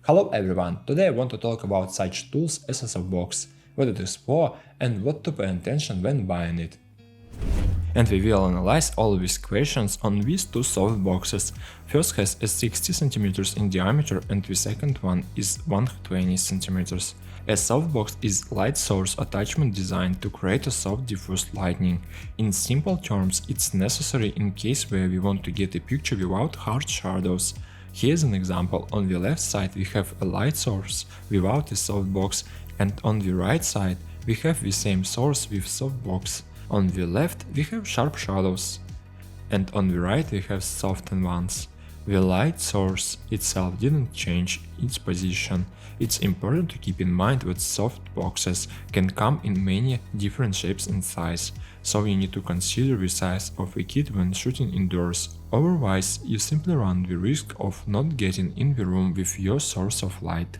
Hello everyone, today I want to talk about such tools as a softbox, what it is for and what to pay attention when buying it. And we will analyze all these questions on these two softboxes. First has a 60 cm in diameter and the second one is 120 cm. A softbox is light source attachment designed to create a soft diffuse lighting. In simple terms, it's necessary in case where we want to get a picture without hard shadows. Here's an example. On the left side we have a light source without a softbox, and on the right side we have the same source with softbox. On the left we have sharp shadows, and on the right we have softened ones. The light source itself didn't change its position. It's important to keep in mind that softboxes can come in many different shapes and size, so you need to consider the size of the kit when shooting indoors. Otherwise, you simply run the risk of not getting in the room with your source of light.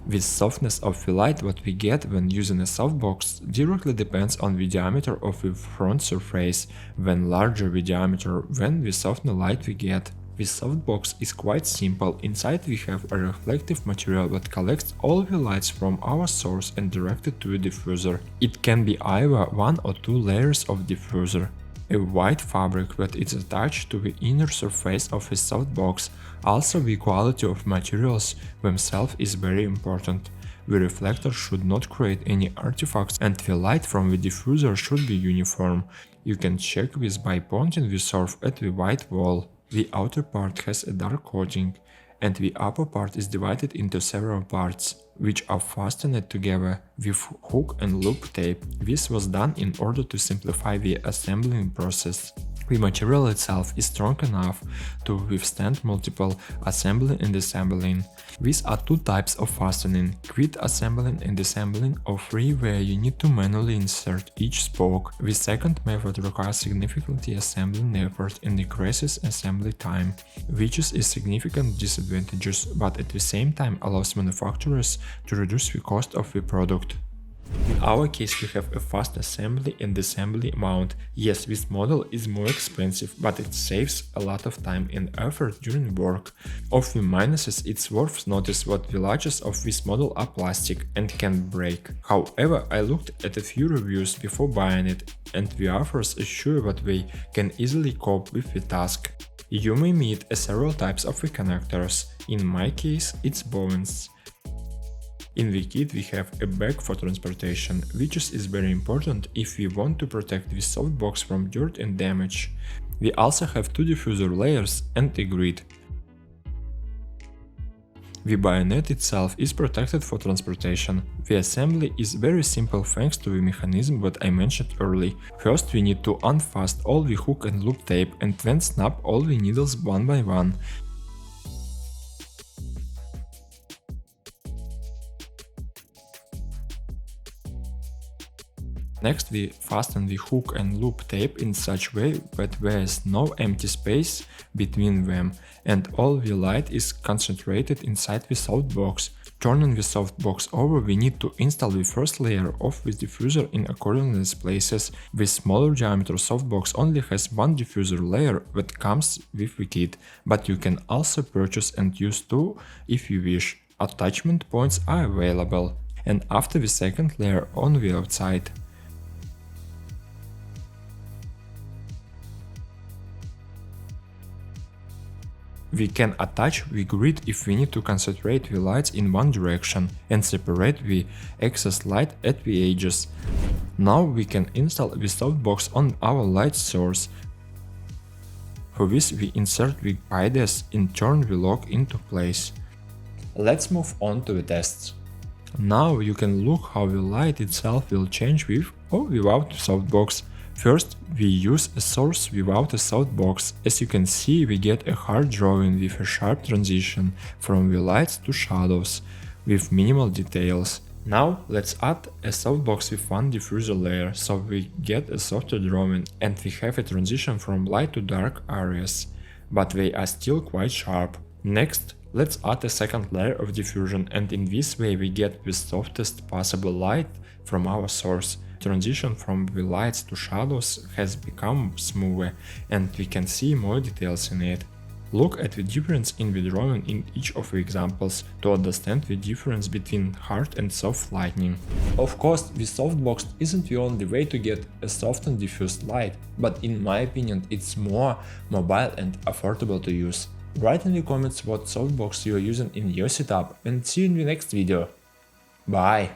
The softness of the light what we get when using a softbox directly depends on the diameter of the front surface. When larger the diameter, then the softer light we get. The softbox is quite simple. Inside we have a reflective material that collects all the lights from our source and direct it to a diffuser. It can be either one or two layers of diffuser. A white fabric that is attached to the inner surface of a softbox. Also, the quality of materials themselves is very important. The reflector should not create any artifacts and the light from the diffuser should be uniform. You can check this by pointing the source at the white wall. The outer part has a dark coating, and the upper part is divided into several parts, which are fastened together with hook and loop tape. This was done in order to simplify the assembling process. The material itself is strong enough to withstand multiple assembling and disassembling. These are two types of fastening: quick assembling and disassembling, or free, where you need to manually insert each spoke. The second method requires significantly assembling effort and increases assembly time, which is a significant disadvantage, but at the same time allows manufacturers to reduce the cost of the product. In our case we have a fast assembly and disassembly mount. Yes, this model is more expensive, but it saves a lot of time and effort during work. Of the minuses, it's worth notice that the latches of this model are plastic and can break. However, I looked at a few reviews before buying it, and the authors assure that they can easily cope with the task. You may meet several types of the connectors. In my case, it's bovines. In the kit we have a bag for transportation, which is very important if we want to protect the softbox from dirt and damage. We also have two diffuser layers and a grid. The bayonet itself is protected for transportation. The assembly is very simple thanks to the mechanism that I mentioned earlier. First we need to unfasten all the hook and loop tape and then snap all the needles one by one. Next we fasten the hook and loop tape in such way that there is no empty space between them and all the light is concentrated inside the softbox. Turning the softbox over, we need to install the first layer of the diffuser in accordance places. The smaller diameter softbox only has one diffuser layer that comes with the kit, but you can also purchase and use two if you wish. Attachment points are available. And after the second layer on the outside. We can attach the grid if we need to concentrate the lights in one direction and separate the excess light at the edges. Now we can install the softbox on our light source. For this we insert the IDs and turn the lock into place. Let's move on to the tests. Now you can look how the light itself will change with or without softbox. First, we use a source without a softbox. As you can see, we get a hard drawing with a sharp transition from the lights to shadows, with minimal details. Now, let's add a softbox with one diffuser layer, so we get a softer drawing and we have a transition from light to dark areas, but they are still quite sharp. Next, let's add a second layer of diffusion, and in this way we get the softest possible light from our source. Transition from the lights to shadows has become smoother and we can see more details in it. Look at the difference in the drawing in each of the examples to understand the difference between hard and soft lighting. Of course, the softbox isn't the only way to get a soft and diffuse light, but in my opinion it's more mobile and affordable to use. Write in the comments what softbox you are using in your setup and see you in the next video. Bye!